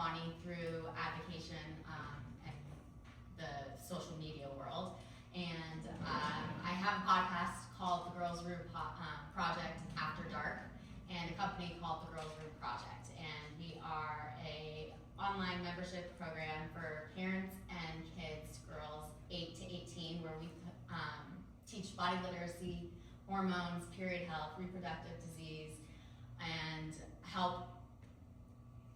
Bonnie through advocation and the social media world. And I have a podcast called The Girls Room Project After Dark, and a company called The Girls Room Project. And we are a online membership program for parents and kids, girls 8 to 18, where we teach body literacy, hormones, period health, reproductive disease, and help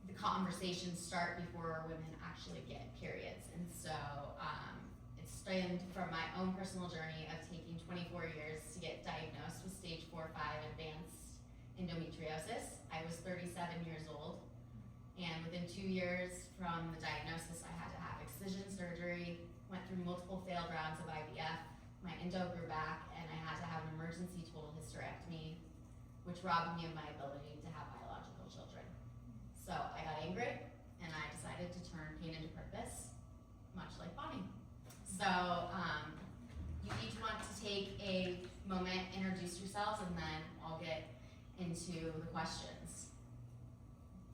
the conversations start before women actually get periods. And so it's stemmed from my own personal journey of taking 24 years to get diagnosed with stage 4-5 advanced endometriosis. I was 37 years old, and within 2 years from the diagnosis, I had to have excision surgery, went through multiple failed rounds of IVF, my endo grew back, and I had to have an emergency total hysterectomy, which robbed me of my ability to have biological children. So I got angry, and I decided to turn pain into purpose, much like Bonnie. So you each want to take a moment, introduce yourselves, and then I'll get into the questions.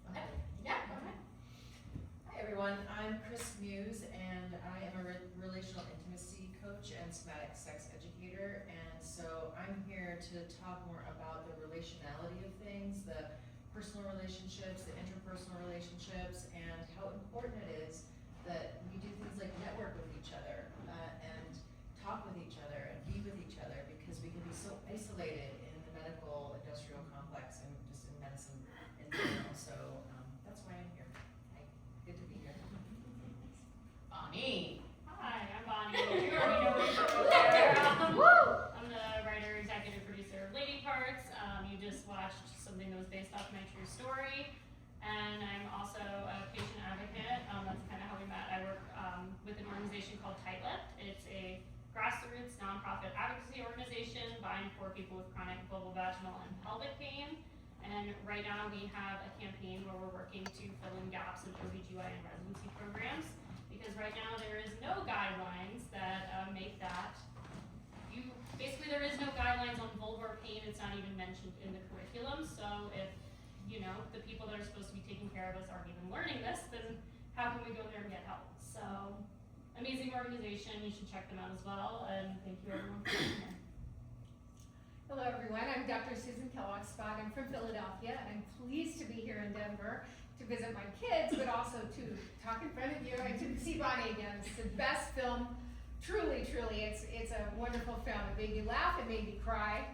Go ahead. Yeah, go ahead. Hi everyone, I'm Muse, and I am a relational intimacy coach and somatic sex educator, and so I'm here to talk more about the relationality of things, the personal relationships, the interpersonal relationships, and how important it is that we do things like network with each other and talk with each other and be with each other, because we can be so isolated in the medical industrial complex and just in medicine in general. So that's why I'm here. Good to be here. Bonnie. Hi, I'm Bonnie. You already know me from there. I'm the writer, executive producer of Lady Parts. You just watched something that was based off my true story. And I'm also a patient advocate. That's kind of how we met. I work with an organization called Tight Lift. It's a grassroots nonprofit advocacy organization vying for people with chronic vulvovaginal and pelvic pain. And right now we have a campaign where we're working to fill in gaps in OBGYN residency programs, because right now there is no guidelines that make that. Basically there is no guidelines on vulvar pain. It's not even mentioned in the curriculum. So if the people that are supposed to be taking care of us aren't even learning this, then how can we go there and get help? So amazing organization. You should check them out as well. And thank you everyone for being here. Hello everyone, I'm Dr. Susan Kellogg-Spadt. I'm from Philadelphia, and I'm pleased to be here in Denver to visit my kids, but also to talk in front of you and to see Bonnie again. It's the best film, truly, it's a wonderful film. It made me laugh, it made me cry,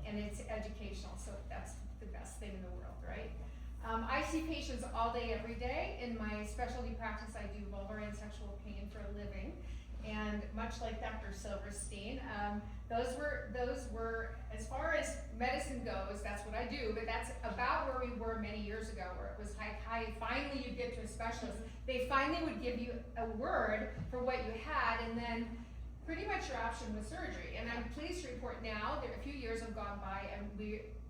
and it's educational, so that's the best thing in the world, right? I see patients all day, every day. In my specialty practice, I do vulvar and sexual pain for a living. And much like Dr. Silverstein, those were, as far as medicine goes, that's what I do, but that's about where we were many years ago, where it was hi, finally you get to a specialist. They finally would give you a word for what you had, and then pretty much your option was surgery. And I'm pleased to report now that a few years have gone by, and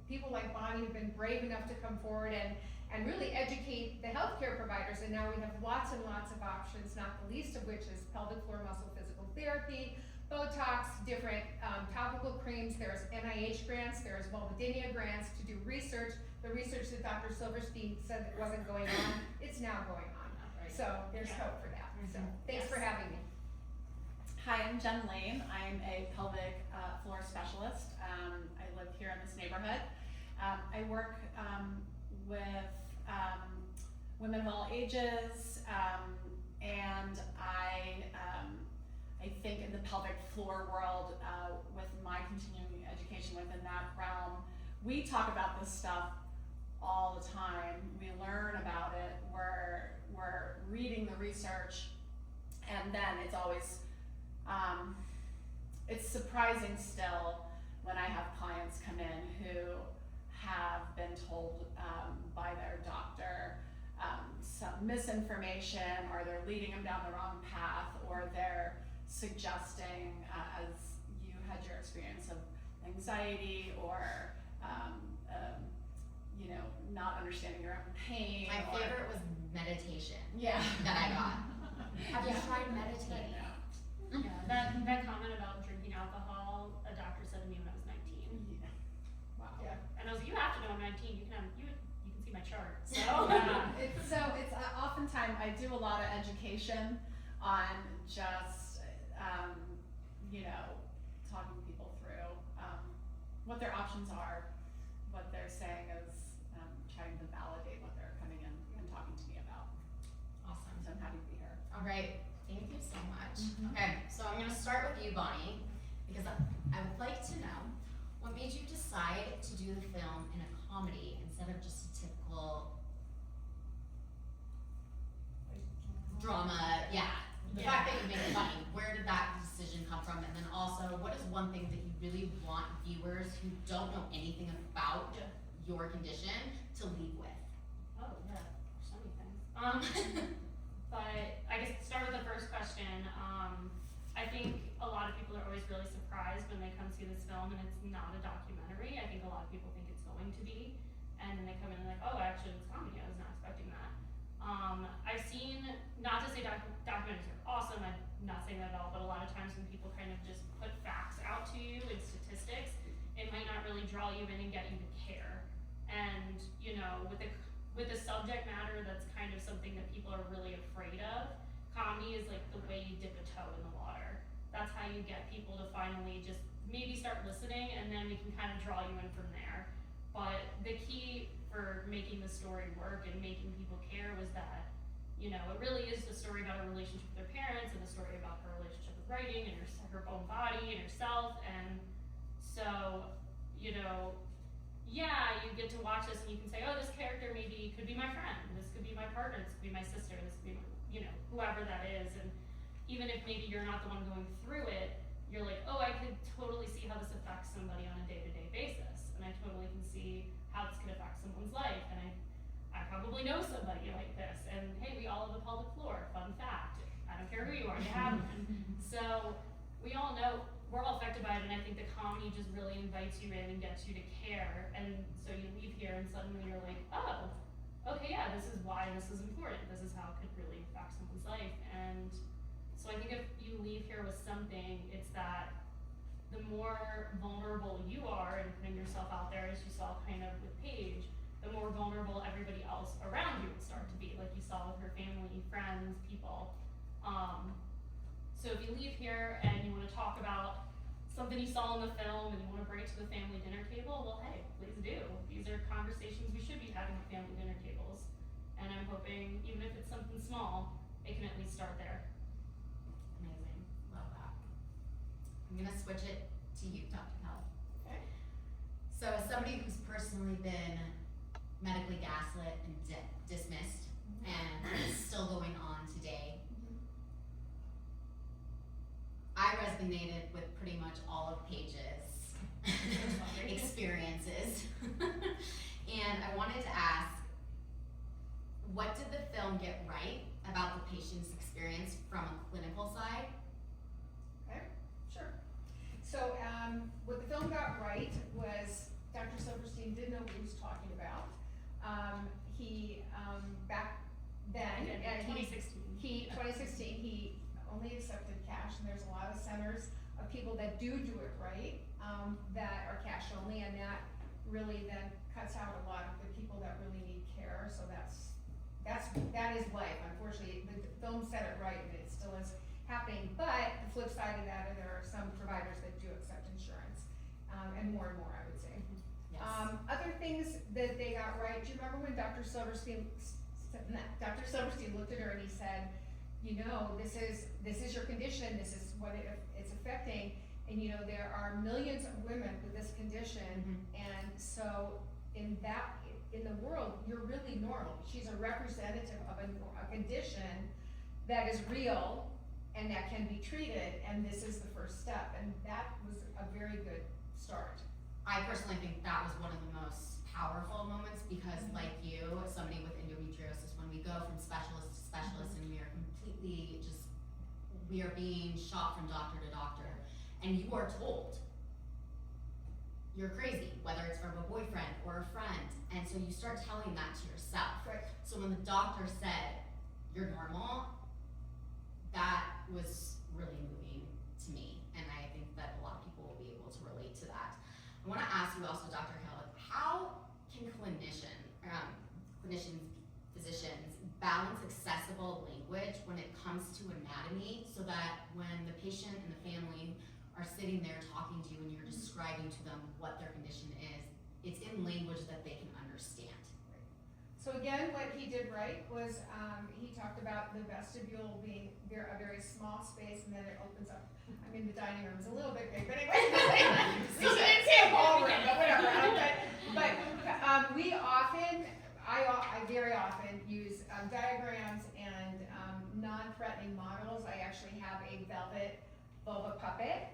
people like Bonnie have been brave enough to come forward and really educate the healthcare providers, and now we have lots and lots of options, not the least of which is pelvic floor muscle physical therapy, Botox, different topical creams. There's NIH grants, there's vulvodynia grants to do research. The research that Dr. Silverstein said that wasn't going on, it's now going on. Right. So there's hope for that. So thanks for having me. Hi, I'm Jenn Lane. I'm a pelvic floor specialist. I live here in this neighborhood. I work with women of all ages, and I think in the pelvic floor world, with my continuing education within that realm, we talk about this stuff all the time. We learn about it. We're reading the research, and then it's always it's surprising still when I have clients come in who have been told by their doctor some misinformation, or they're leading them down the wrong path, or they're suggesting, as you had your experience of anxiety, or not understanding your own pain. My favorite was meditation. Yeah. That I got. Have you tried meditating? Yeah, that comment about drinking alcohol, a doctor said to me when I was 19. Yeah. Wow. Yeah. And I was like, you have to know I'm 19. You can see my chart. So It's oftentimes I do a lot of education on just, talking people through what their options are, what they're saying is trying to validate what they're coming in and talking to me about. Awesome. So I'm happy to be here. All right, thank you so much. Okay, so I'm gonna start with you, Bonnie, because I would like to know what made you decide to do the film in a comedy instead of just a typical drama. Yeah, the fact that you make it funny. Where did that decision come from? And then also, what is one thing that you really want viewers who don't know anything about your condition to leave with? Oh yeah, so many things. But I guess to start with the first question, I think a lot of people are always really surprised when they come see this film and it's not a documentary. I think a lot of people think it's going to be, and then they come in and like, oh, actually it's comedy. I was not expecting that. I've seen, not to say documentaries are awesome, I'm not saying that at all, but a lot of times when people kind of just put facts out to you and statistics, it might not really draw you in and get you to care. And with the subject matter, that's kind of something that people are really afraid of. Comedy is like the way you dip a toe in the water. That's how you get people to finally just maybe start listening, and then we can kind of draw you in from there. But the key for making the story work and making people care was that, it really is a story about her relationship with her parents and a story about her relationship with writing and her own body and herself. And so, yeah, you get to watch this and you can say, oh, this character maybe could be my friend, this could be my partner, this could be my sister, this could be, whoever that is. And even if maybe you're not the one going through it, you're like, oh, I could totally see how this affects somebody on a day-to-day basis. And I totally can see how this could affect someone's life. And I probably know somebody like this. And hey, we all have a pelvic floor, fun fact. I don't care who you are, you have one. So we all know we're all affected by it, and I think the comedy just really invites you in and gets you to care. And so you leave here and suddenly you're like, oh, okay, yeah, this is why this is important. This is how it could really affect someone's life. And so I think if you leave here with something, it's that the more vulnerable you are in putting yourself out there, as you saw kind of with Paige, the more vulnerable everybody else around you would start to be, like you saw with her family, friends, people. So if you leave here and you want to talk about something you saw in the film and you want to bring it to the family dinner table, well, hey, please do. These are conversations we should be having at family dinner tables. And I'm hoping, even if it's something small, it can at least start there. Amazing, love that. I'm gonna switch it to you, Dr. Callie. Okay. So as somebody who's personally been medically gaslit and dismissed and is still going on today, I resonated with pretty much all of Paige's experiences. And I wanted to ask, what did the film get right about the patient's experience from a clinical side? Okay, sure. So, what the film got right was Dr. Silverstein did know what he was talking about. He, back then, In 2016. 2016, he only accepted cash, and there's a lot of centers of people that do it right, that are cash only, and that really then cuts out a lot of the people that really need care. So that is life. Unfortunately, the film said it right, and it still is happening. But the flip side of that, there are some providers that do accept insurance, and more, I would say. Yes. Other things that they got right. Do you remember when Dr. Silverstein looked at her and he said, this is your condition, this is what it's affecting, and there are millions of women with this condition, and so in the world, you're really normal. She's a representative of a condition that is real and that can be treated, and this is the first step, and that was a very good start. I personally think that was one of the most powerful moments because, like you, somebody with endometriosis, when we go from specialist to specialist and we are completely we are being shot from doctor to doctor, and you are told you're crazy, whether it's from a boyfriend or a friend, and so you start telling that to yourself. Right. So when the doctor said, you're normal, that was really moving to me, and I think that a lot of people will be able to relate to that. I wanna ask you also, Dr. Kellogg, how can physicians balance accessible comes to anatomy, so that when the patient and the family are sitting there talking to you and you're describing to them what their condition is, it's in language that they can understand. So again, what he did right was, he talked about the vestibule being a very small space, and then it opens up. I mean, the dining room's a little bit big, but anyway, we didn't say a ballroom, but whatever. We often, I very often use diagrams and non-threatening models. I actually have a velvet vulva puppet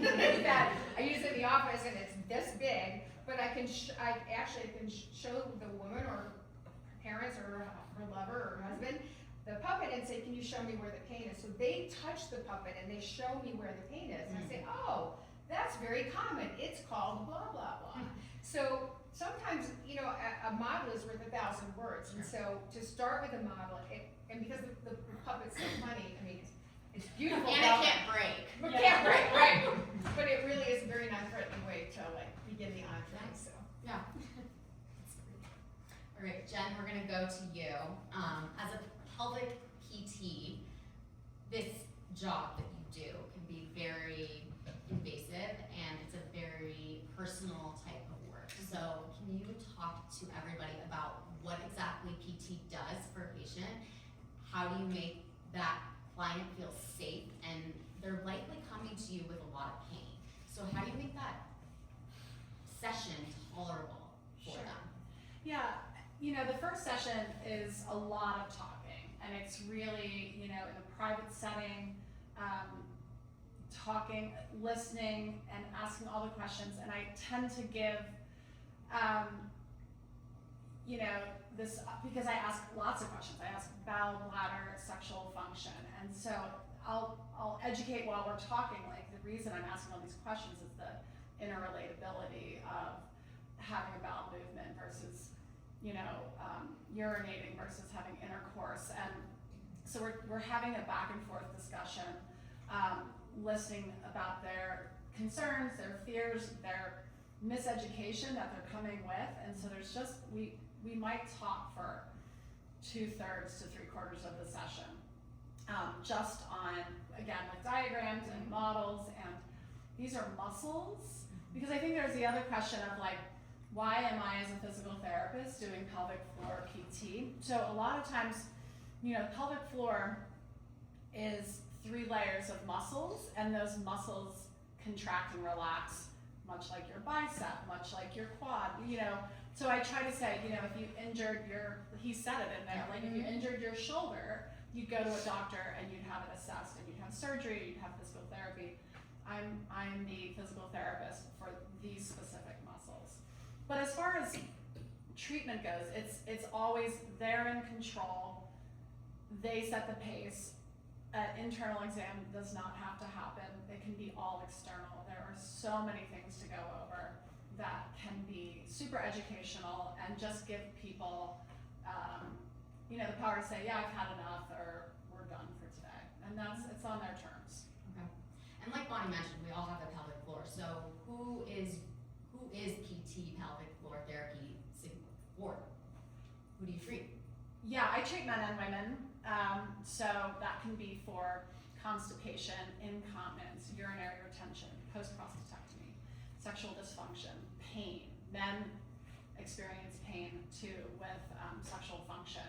that I use in the office, and it's this big, but I can show the woman or parents or her lover or husband the puppet and say, can you show me where the pain is? So they touch the puppet and they show me where the pain is. And I say, oh, that's very common. It's called blah, blah, blah. So sometimes, a model is worth 1,000 words. And so to start with a model, and because the puppet's so funny, I mean, it's beautiful. And it can't break. It can't break, right. But it really is a very non-threatening way to begin the entree, so. Yeah. All right, Jen, we're gonna go to you. As a pelvic PT, this job that you do can be very invasive, and it's a very personal type of work. So can you talk to everybody about what exactly PT does for a patient? How do you make that client feel safe? And they're likely coming to you with a lot of pain. So how do you make that session tolerable for them? Yeah, the first session is a lot of talking, and it's really, in a private setting, talking, listening, and asking all the questions. And I tend to give, this, because I ask lots of questions. I ask bowel, bladder, sexual function, and so I'll educate while we're talking. Like, the reason I'm asking all these questions is the interrelatability of having a bowel movement versus, urinating versus having intercourse. And so we're having a back and forth discussion, listening about their concerns, their fears, their miseducation that they're coming with. And so there's just, we might talk for 2/3 to 3/4 of the session, just on, again, with diagrams and models, and these are muscles. Because I think there's the other question of why am I, as a physical therapist, doing pelvic floor PT? So a lot of times, pelvic floor is 3 layers of muscles, and those muscles contract and relax, much like your bicep, much like your quad, So I try to say, if you injured he said it in there, if you injured your shoulder, you'd go to a doctor and you'd have it assessed, and you'd have surgery, you'd have physical therapy. I'm the physical therapist for these specific muscles. But as far as treatment goes, it's always they're in control. They set the pace. An internal exam does not have to happen. It can be all external. There are so many things to go over that can be super educational and just give people, the power to say, yeah, I've had enough, or we're done for today. And it's on their terms. Okay. And like Bonnie mentioned, we all have a pelvic floor. So who is PT pelvic floor therapy for? Who do you treat? Yeah, I treat men and women. So that can be for constipation, incontinence, urinary retention, post-prostatectomy, sexual dysfunction, pain. Men experience pain too with sexual function.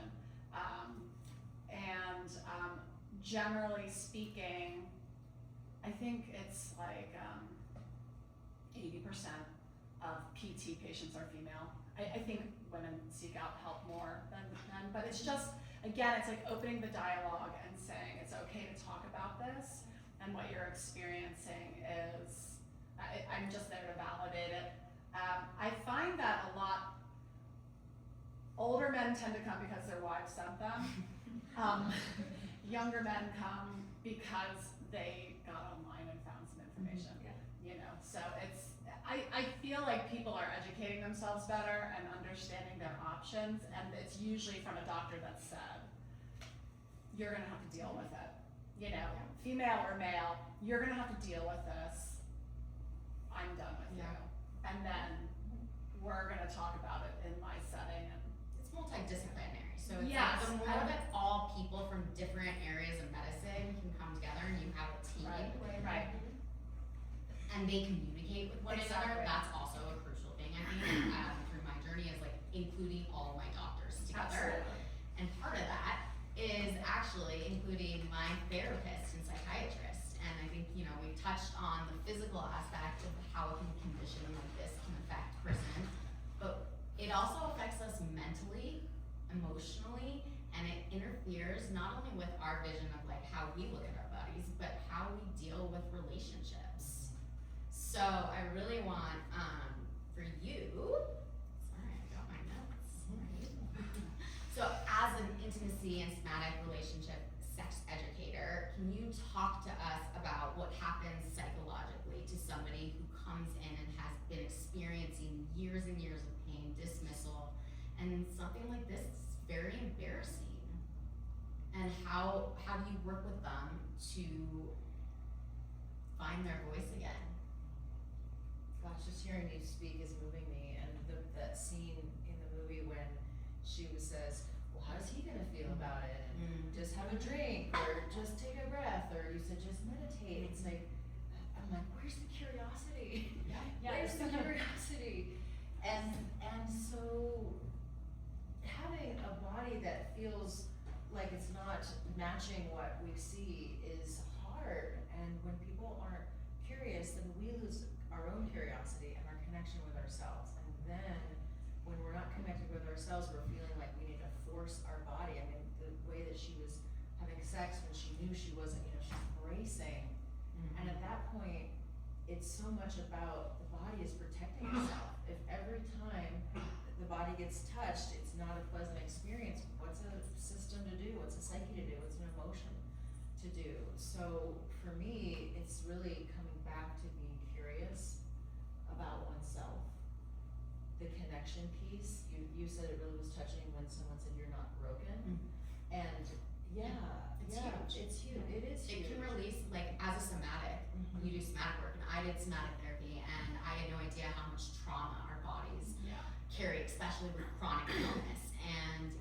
Generally speaking, I think it's 80% of PT patients are female. I think women seek out help more than men, but it's just, again, it's opening the dialogue and saying it's okay to talk about this, and what you're experiencing is, I'm just there to validate it. I find that a lot, older men tend to come because their wives sent them. Younger men come because they got online and found some information. So I feel like people are educating themselves better and understanding their options, and it's usually from a doctor that said, you're gonna have to deal with it. Female or male, you're gonna have to deal with this. I'm done with you. And then we're gonna talk about it in my setting. It's multidisciplinary. So it's Yes, the more that all people from different areas of medicine they communicate with one another. Exactly. That's also a crucial thing, I think, through my journey, is like including all of my doctors together. Absolutely. And part of that is actually including my therapist and psychiatrist. And I think, we've touched on the physical aspect of how a condition like this can affect a person, but it also affects us mentally, emotionally, and it interferes not only with our vision of like how we look at our bodies, but how we deal with relationships. So I really want, for you, sorry, I got my notes. So as an intimacy and somatic relationship sex educator, can you talk to us about what happens psychologically to somebody who comes in and has been experiencing years and years of pain, dismissal, and something like this is very embarrassing? And how do you work with them to find their voice again? Gosh, just hearing you speak is moving me, and that scene in the movie when she says, well, how's he gonna feel about it? And just have a drink, or just take a breath, or you said just meditate. It's like, I'm like, where's the curiosity? Where's the curiosity? And so having a body that feels like it's not matching what we see is hard. And when people aren't curious, then we lose our own curiosity and our connection with ourselves. And then when we're not connected with ourselves, we're feeling like we need to force our body. I mean, the way that she was having sex when she knew she wasn't, she's bracing. And at that point, it's so much about the body is protecting itself. If every time the body gets touched, it's not a pleasant experience, what's a system to do? What's a psyche to do? What's an emotion to do? So for me, it's really coming back to being curious about oneself. The connection piece, you said it really was touching when someone said you're not broken. And it's huge. It is huge. It can release, like, as a somatic, you do somatic work, and I did somatic therapy, and I had no idea how much trauma our bodies carry, especially with chronic illness. And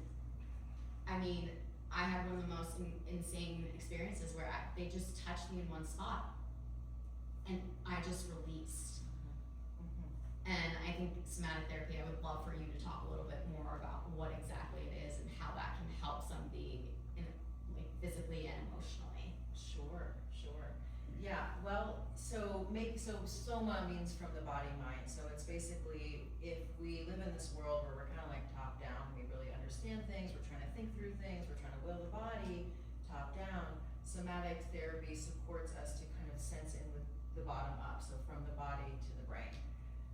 I mean, I had one of the most insane experiences where they just touched me in one spot, and I just released. And I think somatic therapy, I would love for you to talk a little bit more about what exactly it is and how that can help somebody physically and emotionally. Sure. Yeah, well, soma means from the body mind. So it's basically, if we live in this world where we're kind of like top down, we really understand things, we're trying to think through things, we're trying to will the body top down. Somatic therapy supports us to kind of sense in with the bottom up, so from the body to the brain.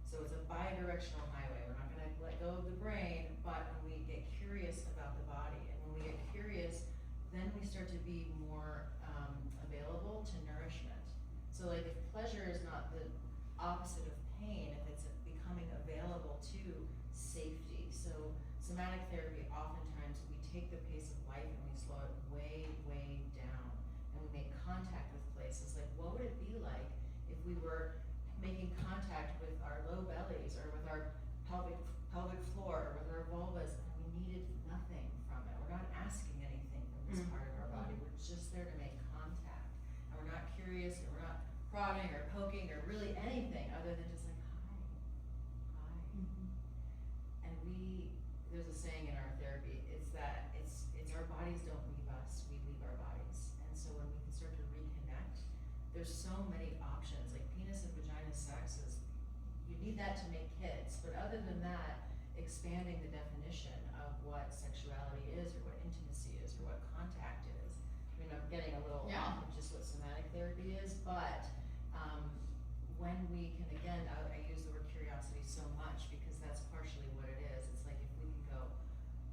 So it's a bi-directional highway. We're not gonna let go of the brain, but when we get curious about the body, and when we get curious, then we start to be more available to nourishment. So like if pleasure is not the opposite of pain, if it's becoming available to safety. So somatic therapy, oftentimes we take the pace of life and we slow it way, way down. And we make contact with places. Like what would it be like if we were making contact with our low bellies or with our pelvic floor or with our vulvas, and we needed nothing from it. We're not asking anything from this part of our body. We're just there to make contact. And we're not curious, and we're not prodding or poking or really anything other than just like, hi. And there's a saying in our therapy, it's that it's our bodies don't leave us, we leave our bodies. And so when we can start to reconnect, there's so many options. Like penis and vagina sex is, you need that to make kids, but other than that, expanding the definition of what sexuality is or what intimacy is or what contact is. I mean, I'm getting a little off of just what somatic therapy is, but when we can, again, I use the word curiosity so much because that's partially what it is. It's like if we can go,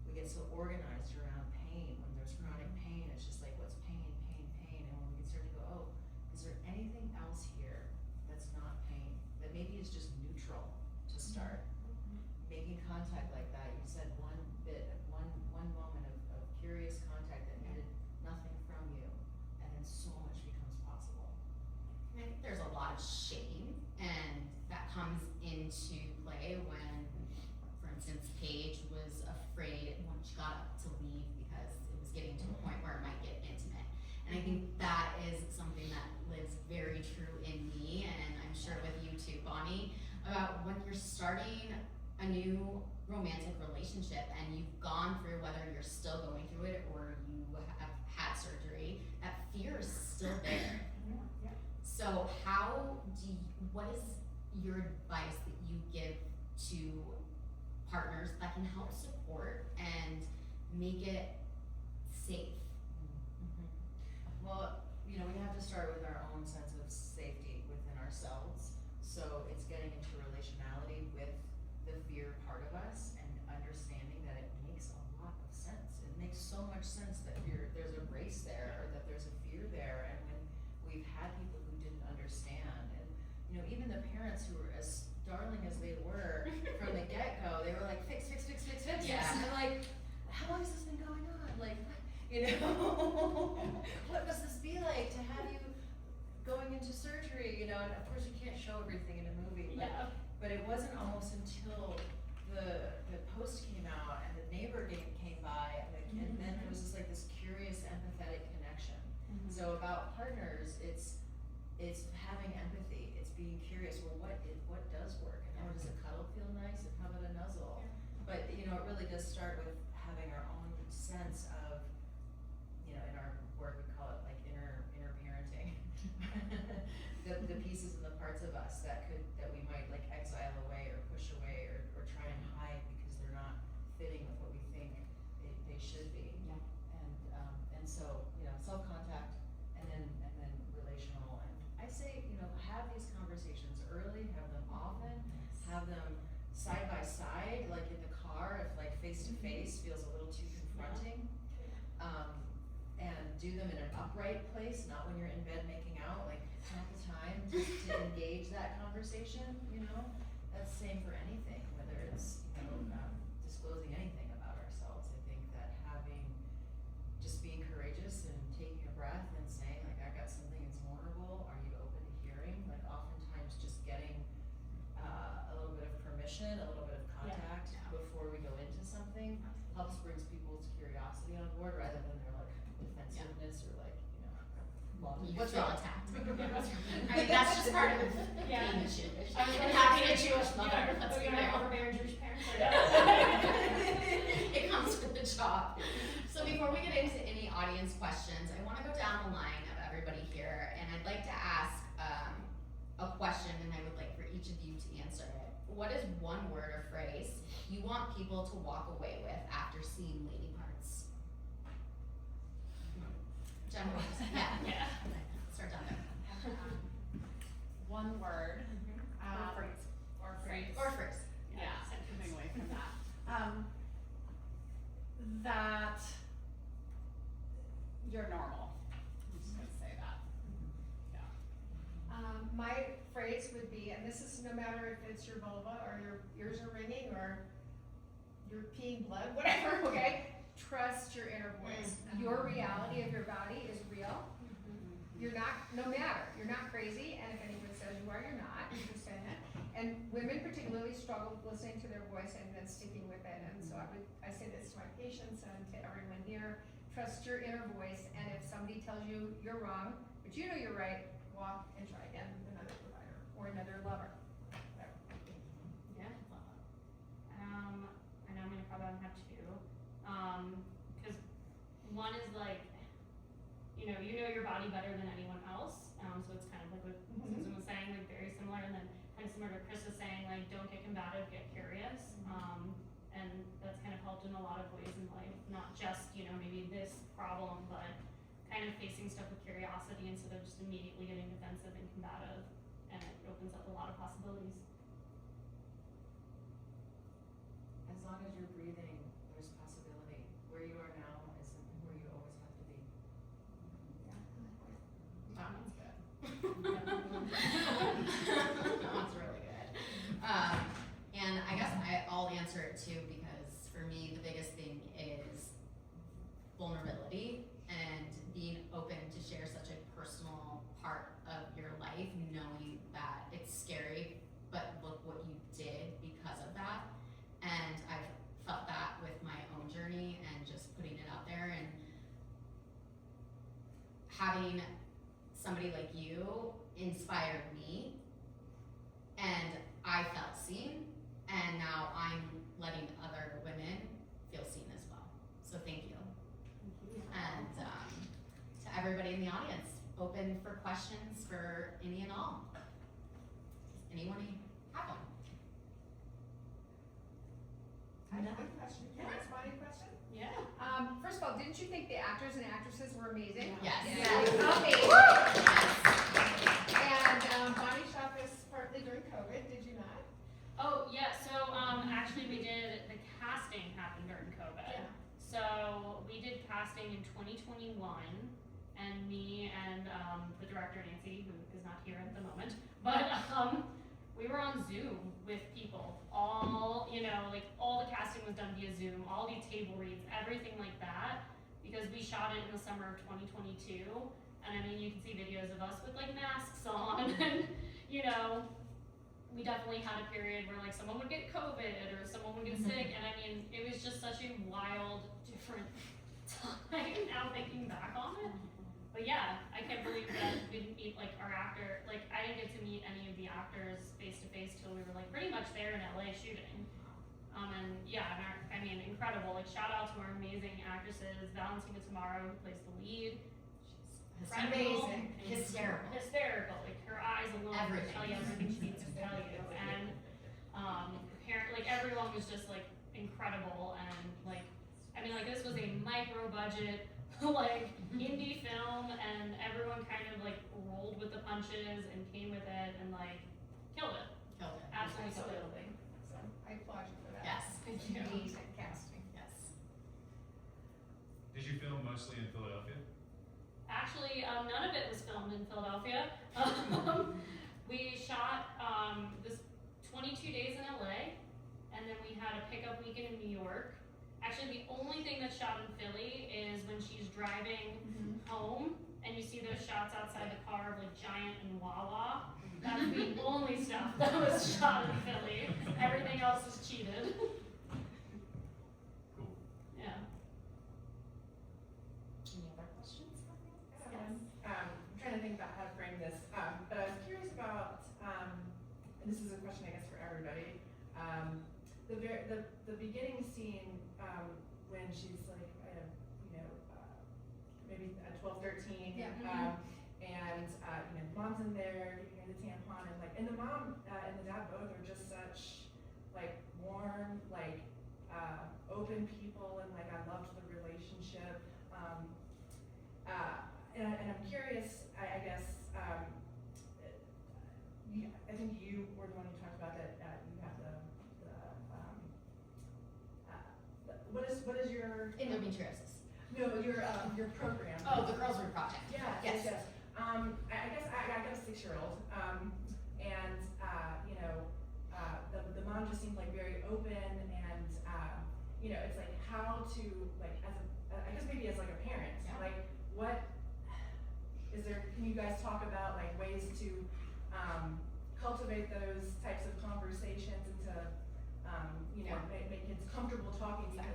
we get so organized around pain. When there's chronic pain, it's just like, what's pain? And when we can start to go, oh, is there anything else here that's not pain? That maybe is just neutral to start. Making contact like that, you said one moment of curious contact that needed nothing from you, and then so much becomes possible. I think there's a lot of shame, and that comes into play when, for instance, Paige was afraid when she got up to leave because it was getting to a point where it might get intimate. And I think that is something that lives very true in me, and I'm sure with starting a new romantic relationship and you've gone through, whether you're still going through it or you have had surgery, that fear is still there. Yeah. So what is your advice that you give to partners that can help support and make it safe? Well, you know, we have to start with our own sense of safety within ourselves. So it's getting into relationality with the fear part of us and understanding that it makes a lot of sense. It makes so much sense that there's a race there or that there's a fear there. And when we've had people who didn't understand, and you know, even the parents who were as darling as they were from the get-go, they were like, fix. Yeah. And I'm like, how long has this been going on? Like, you know, what must this be like to have you going into surgery, you know? And of course you can't show everything in a movie, but it wasn't almost until the post came out and the neighbor came by and then there was just like this curious, empathetic connection. So about partners, it's having empathy, it's being curious, well, what does work? And does a cuddle feel nice? And how about a nuzzle? But you know, it really does start with having our own sense of, you know, in our work we call it like inner parenting. the pieces and the parts of us that we might like exile away or push away or try and hide because they're not fitting with what we think they should be. Yeah. And so, you know, self-contact and then relational. And I say, you know, have these conversations early, have them often, have them side by side, like in the car, if like face to face feels a little too confronting. And do them in an upright place, not when you're in bed making out, like it's not the time to engage that conversation, you know? That's the same for anything, whether it's, you know, disclosing anything about ourselves. I think that just being courageous and taking a breath and saying like, I've got something that's vulnerable, are you open to hearing? Like oftentimes just getting a little bit of permission, a little bit of contact before we go into something helps brings people's curiosity on board rather than their like defensiveness or like, you know, You what's feel wrong? attacked. I mean, that's just part of Yeah. being a Jewish. I was And gonna having a say, Jewish mother, let's be we gonna real. overbear Jewish parents. It comes with the job. So before we get into any audience questions, I wanna go down the line of everybody here, and I'd like to ask a question, and I would like for each of you to answer it. What is one word or phrase you want people to walk away with after seeing Lady Parts? Jen, yeah. Start down there. One word. Or phrase. Or phrase. Yeah, moving away from that. That you're normal. I'm just gonna say that. My phrase would be, and this is no matter if it's your vulva or your ears are ringing or you're peeing blood, whatever, okay? Trust your inner voice. Your reality of your body is real. You're not, no matter, you're not crazy, and if anyone says you are, you're not, you're just saying it. And women particularly struggle with listening to their voice and then sticking with it, and so I say this to my patients and to everyone here, trust your inner voice, and if somebody tells you you're wrong, but you know you're right, walk and try again with another provider or another lover. Whatever. Yeah. I know I'm gonna probably have two. Cause one is like, you know your body better than anyone else. So it's kind of like what Susan was saying, like very similar, and then kind of similar to Chris was saying, like don't get combative, get curious. And that's kind of helped in a lot of ways in life, not just, you know, maybe this problem, but kind of facing stuff with curiosity instead of just immediately getting defensive and combative, and it opens up a lot of possibilities. As long as you're breathing, there's possibility. Where you are now isn't where you always have to be. That one's good. That one's really good. And I guess I'll answer it too, because for me, the biggest thing is vulnerability and being open to share such a personal part of your life, knowing that it's scary, but look what you did because of that. And I've felt that with my own journey and just putting it out there, and having somebody like you inspired me, and I felt seen, and now I'm letting other women feel seen as well. So thank you. And to everybody in the audience, open for questions for any and all. Does anyone have one? I have a question. Can I ask Bonnie a question? Yeah. First of all, didn't you think the actors and actresses were amazing? Yes. Yes. Amazing. And Bonnie shot this partly during COVID, did you not? Oh, yeah, so, actually we did, the casting happened during COVID. Yeah. So, we did casting in 2021, and me and, the director Nancy, who is not here at the moment, but, we were on Zoom with people. All, like, all the casting was done via Zoom, all the table reads, everything like that, because we shot it in the summer of 2022, and I mean, you can see videos of us with, like, masks on, and, we definitely had a period where like someone would get COVID or someone would get sick, and I mean, it was just such a wild, different time now thinking back on it. But yeah, I can't believe that we didn't meet like our actor, like I didn't get to meet any of the actors face to face till we were like pretty much there in LA shooting. And yeah, I mean, incredible, like shout out to our amazing actresses, Valentina Tamaro, who plays the lead. Amazing. Hysterical. Like her eyes alone will tell you everything she needs to tell you. And like everyone was just like incredible, and like I mean like this was a micro budget like indie film, and everyone kind of like rolled with the punches and came with it and like killed it. Absolutely killed it. So I applaud you for that. Yes. Thank you. Amazing casting. Yes. Did you film mostly in Philadelphia? Actually, none of it was filmed in Philadelphia. We shot this 22 days in LA, and then we had a pickup weekend in New York. Actually, the only thing that's shot in Philly is when she's driving home, and you see those shots outside the car of like Giant and Wawa. That's the only stuff that was shot in Philly. Everything else is cheated. Cool. Yeah. Any other questions? I'm trying to think about how to frame this, but I was curious about, and this is a question I guess for everybody, the beginning scene when she's like, maybe at 12, 13, Yeah. and mom's in there giving her the tampon, and like, and the mom and the dad both are just such like warm, like open people, and like I loved the relationship. And I'm curious, I guess, I think you were the one who talked about that, you have what is your? Endometriosis. No, your program. Oh, the Girls Room Project. Yes. I guess I got a 6-year-old, and the mom just seemed like very open, and it's like how to like I guess maybe as like a parent, Yeah. like what is there? Can you guys talk about like ways to cultivate those types of conversations and to make kids comfortable talking? Because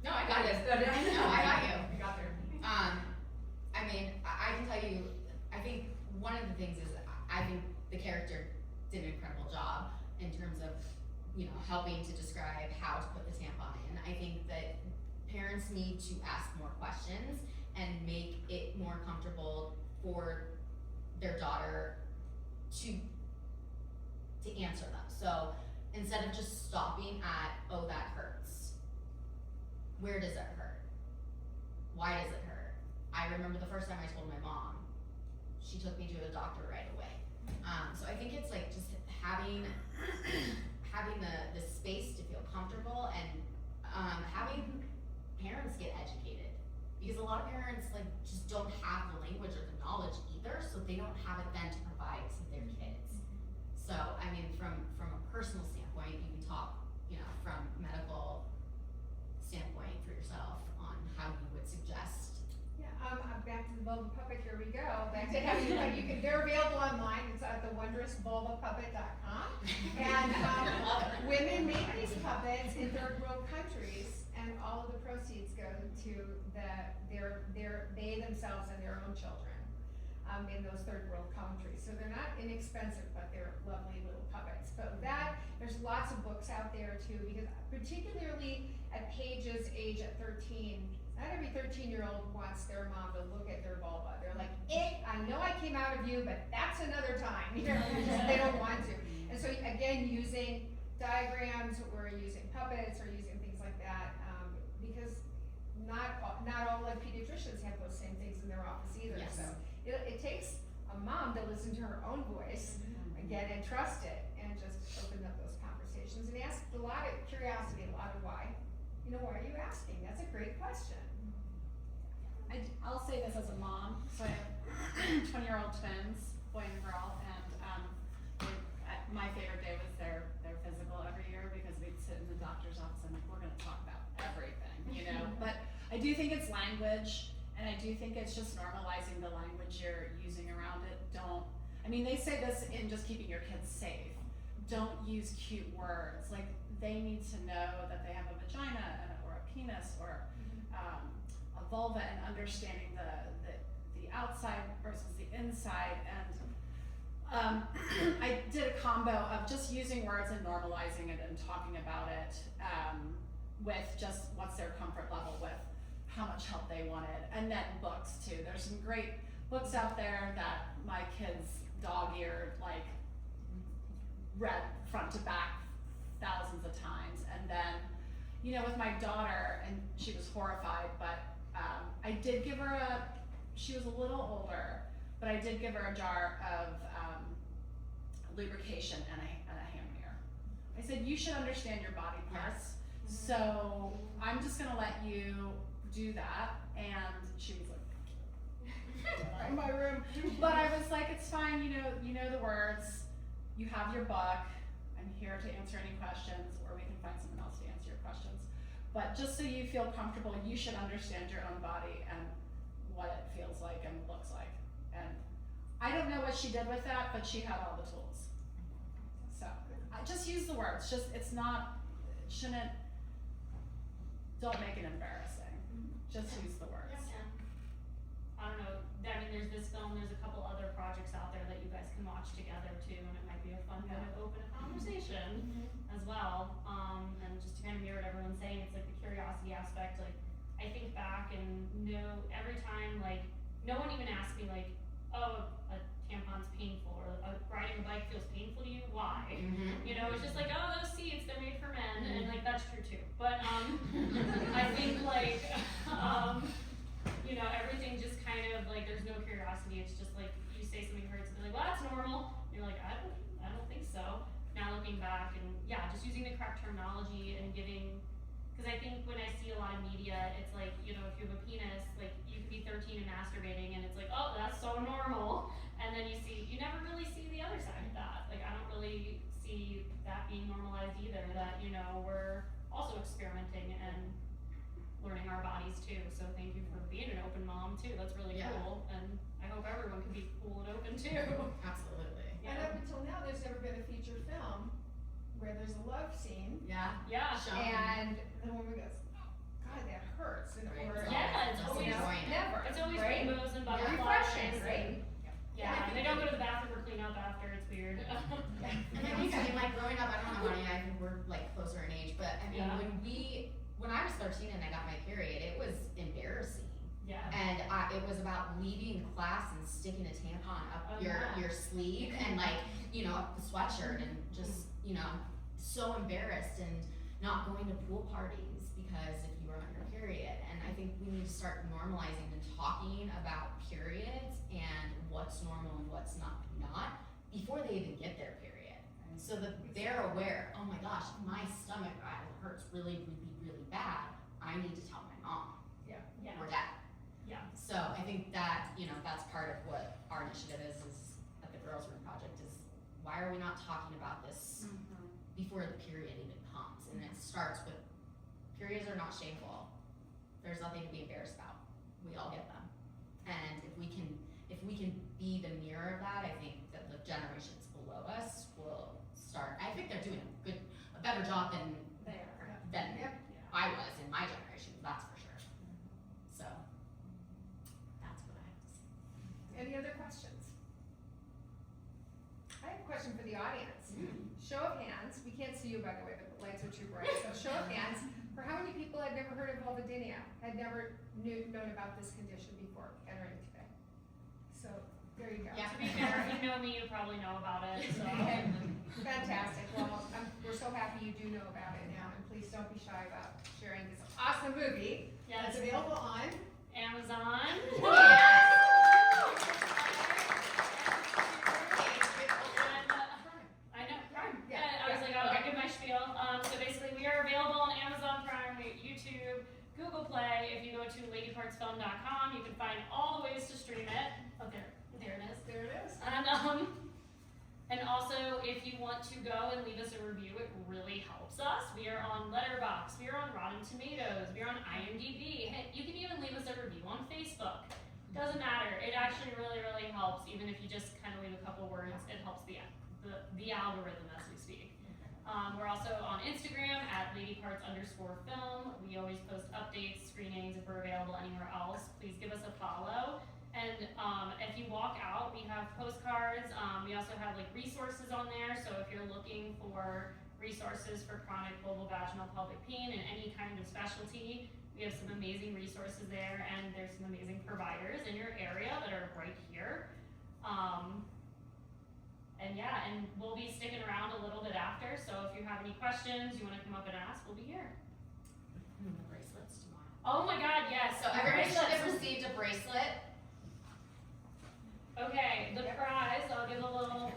No, I got it. Good. No, I got you. I got there. I mean, I can tell you, I think one of the things is I think the character did an incredible job in terms of, helping to describe how to put the tampon in. I think that parents need to ask more questions and make it more comfortable for their daughter to answer them. So instead of just stopping at, oh, that hurts. Where does it hurt? Why does it hurt? I remember the first time I told my mom, she took me to the doctor right away. So I think it's like just having the space to feel comfortable, and having parents get educated, because a lot of parents like just don't have the language or the knowledge either, so they don't have it then to provide to their kids. So I mean, from a personal standpoint, you can talk, from medical standpoint for yourself on how you would suggest. Yeah, back to the vulva puppet, here we go. Back to having, they're available online, it's at thewondrousvulvapuppet.com. And women make these puppets in third world countries, and all of the proceeds go to they themselves and their own children. in those third world countries. So they're not inexpensive, but they're lovely little puppets. But with that, there's lots of books out there too, because particularly at Paige's age at 13, not every 13-year-old wants their mom to look at their vulva. They're like, I know I came out of you, but that's another time. You know, they don't want to. And so again, using diagrams or using puppets or using things like that, because not all like pediatricians have those same things in their office either. Yes. So it takes a mom to listen to her own voice again and trust it and just open up those conversations and ask a lot of curiosity, a lot of why. You know, why are you asking? That's a great question. I'll say this as a mom. So I have 20-year-old twins, boy and girl, and my favorite day was their physical every year because we'd sit in the doctor's office and like, we're gonna talk about everything, you know? But I do think it's language, and I do think it's just normalizing the language you're using around it. They say this in just keeping your kids safe. Don't use cute words. Like, they need to know that they have a vagina or a penis or a vulva, and understanding the outside versus the inside. And I did a combo of just using words and normalizing it and talking about it with just what's their comfort level with, how much help they wanted, and then books too. There's some great books out there that my kids dog-eared, like read front to back thousands of times. And then, you know, with my daughter, and she was horrified, but I did give her she was a little older, but I did give her a jar of lubrication and a hand mirror. I said, you should understand your body parts, so I'm just gonna let you do that. And she was like, in my room. But I was like, it's fine, you know the words, you have your book, I'm here to answer any questions, or we can find someone else to answer your questions. But just so you feel comfortable, you should understand your own body and what it feels like and looks like. And I don't know what she did with that, but she had all the tools. So I just use the words. Don't make it embarrassing. Just use the words. I don't know, there's this film, there's a couple other projects out there that you guys can watch together too, and it might be a fun kind of open conversation as well. And just to kind of mirror what everyone's saying, it's like the curiosity aspect. Like, I think back and every time, like, no one even asked me like, oh, a tampon's painful, or riding a bike feels painful to you, why? You know, it's just like, oh, those seats, they're made for men, and like, that's true too. But I think like, you know, everything just kind of like, there's no curiosity. It's just like, you say something hurts and they're like, well, that's normal. And you're like, I don't think so. Now looking back, and yeah, just using the correct terminology and giving, because I think when I see a lot of media, it's like, you know, if you have a penis, like, you could be 13 and masturbating, and it's like, oh, that's so normal. And then you never really see the other side of that. Like, I don't really see that being normalized either, that, you know, we're also experimenting and learning our bodies too. So thank you for being an open mom too. That's really cool. And I hope everyone can be cool and open too. Absolutely. And up until now, there's never been a feature film where there's a love scene. Yeah. And the woman goes, oh, God, that hurts. And or, it's always never. It's always right? rainbows and butterflies. Refreshing, right? Yeah, and they don't go to the bathroom or clean up after. It's weird. And I think, like, growing up, I don't know how many, I think we're like closer in age, but I mean, when I was 13 and I got my period, it was embarrassing. Yeah. And it was about leaving class and sticking a tampon up your sleeve and, like, you know, up the sweatshirt, and just, you know, so embarrassed, and not going to pool parties because if you were on your period. And I think we need to start normalizing and talking about periods and what's normal and what's not before they even get their period. So that they're aware, oh my gosh, my stomach hurts really, really, really bad. I need to tell my mom. Or dad. So I think that, you know, that's part of what our initiative is at the Girls Room Project, is why are we not talking about this before the period even comes? And it starts with, periods are not shameful. There's nothing to be embarrassed about. We all get them. And if we can be the mirror of that, I think that the generations below us will start. I think they're doing a better job than I was in my generation. That's for sure. So that's what I have to say. Any other questions? show of hands, we can't see you by the way, but the lights are too bright, so show of hands, for how many people had never heard of vulvodynia, had never known about this condition before entering today? So, there you go. To be fair, if you know me, you probably know about it, so. Fantastic, well, we're so happy you do know about it now, and please don't be shy about sharing this awesome movie. Yes, That's available on Amazon. I know, Prime. Yeah, I was like, I'll give my spiel. So basically, we are available on Amazon Prime, YouTube, Google Play. If you go to ladypartsfilm.com, you can find all the ways to stream it. Oh, there it is. There it is. And also, if you want to go and leave us a review, it really helps us. We are on Letterboxd, we are on Rotten Tomatoes, we are on IMDb. Hey, you can even leave us a review on Facebook. Doesn't matter. It actually really, really helps. Even if you just kind of leave a couple words, it helps the algorithm as we speak. We're also on Instagram at ladyparts_film. We always post updates, screenings if we're available anywhere else. Please give us a follow. And if you walk out, we have postcards. We also have like resources on there. So if you're looking for resources for chronic vulvovaginal pelvic pain and any kind of specialty, we have some amazing resources there, and there's some amazing providers in your area that are right here. And we'll be sticking around a little bit after. So if you have any questions, you want to come up and ask, we'll be here. The bracelets tomorrow. Oh my God, yes. So everybody should have Bracelets. received a bracelet. Okay, the prize, I'll give a little.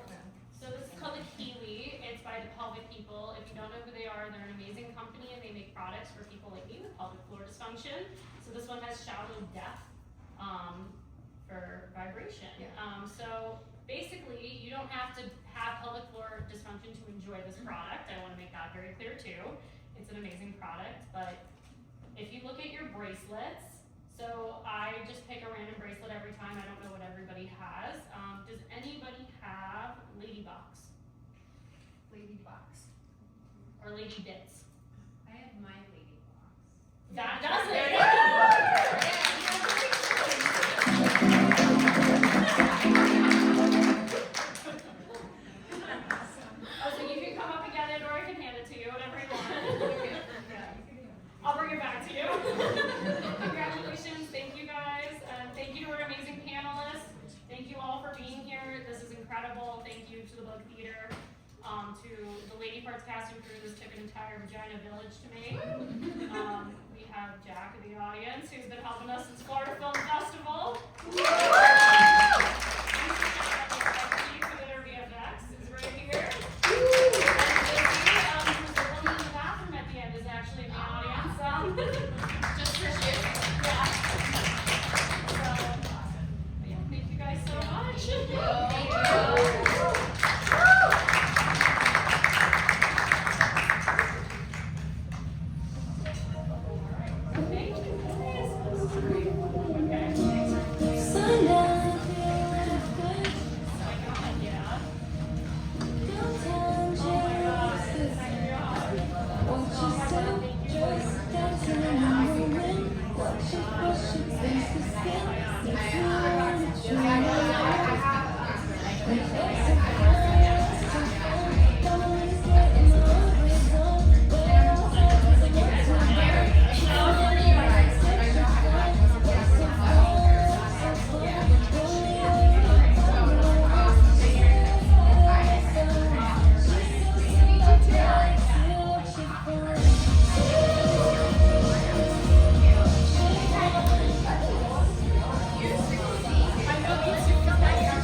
So this is called the Kiwi. It's by the Pelvic People. If you don't know who they are, they're an amazing company and they make products for people like me with pelvic floor dysfunction. So this one has shallow depth for vibration. Yeah. So basically, you don't have to have pelvic floor dysfunction to enjoy this product. I want to make that very clear too. It's an amazing product, but if you look at your bracelets, so I just pick a random bracelet every time. I don't know what everybody has. Does anybody have lady box Lady box. or lady bits? I have my lady box. That does it. Oh, so you can come up and get it, or I can hand it to you, whatever you want. I'll bring it back to you. Congratulations, thank you guys, and thank you to our amazing panelists. Thank you all for being here. This is incredible. Thank you to the Bug Theater, to the Lady Parts cast and crew. This took an entire vagina village to make. We have Jack in the audience, who's been helping us since Florida Film Festival. VFX is right here. And who's the woman in the bathroom at the end is actually in the audience. Just for you. Yeah. So, yeah, thank you guys so much. Thank you. Thank you guys. Okay. Yeah. Oh my God. I know these two come back here.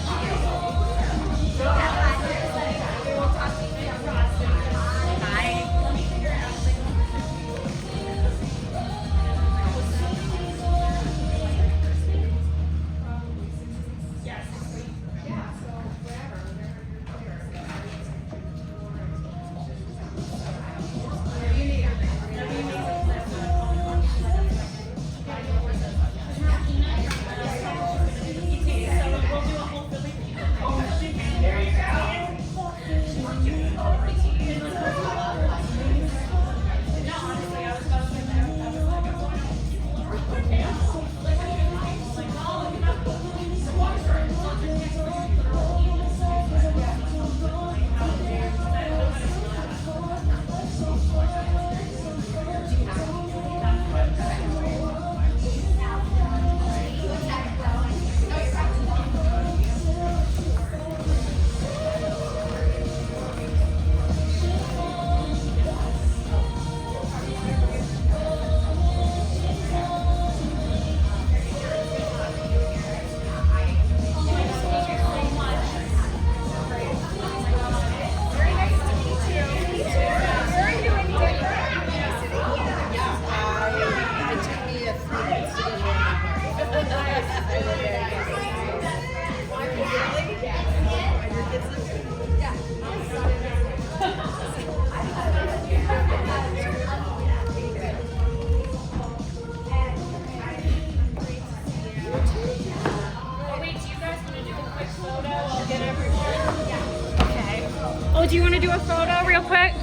Oh, do you want to do a photo real quick?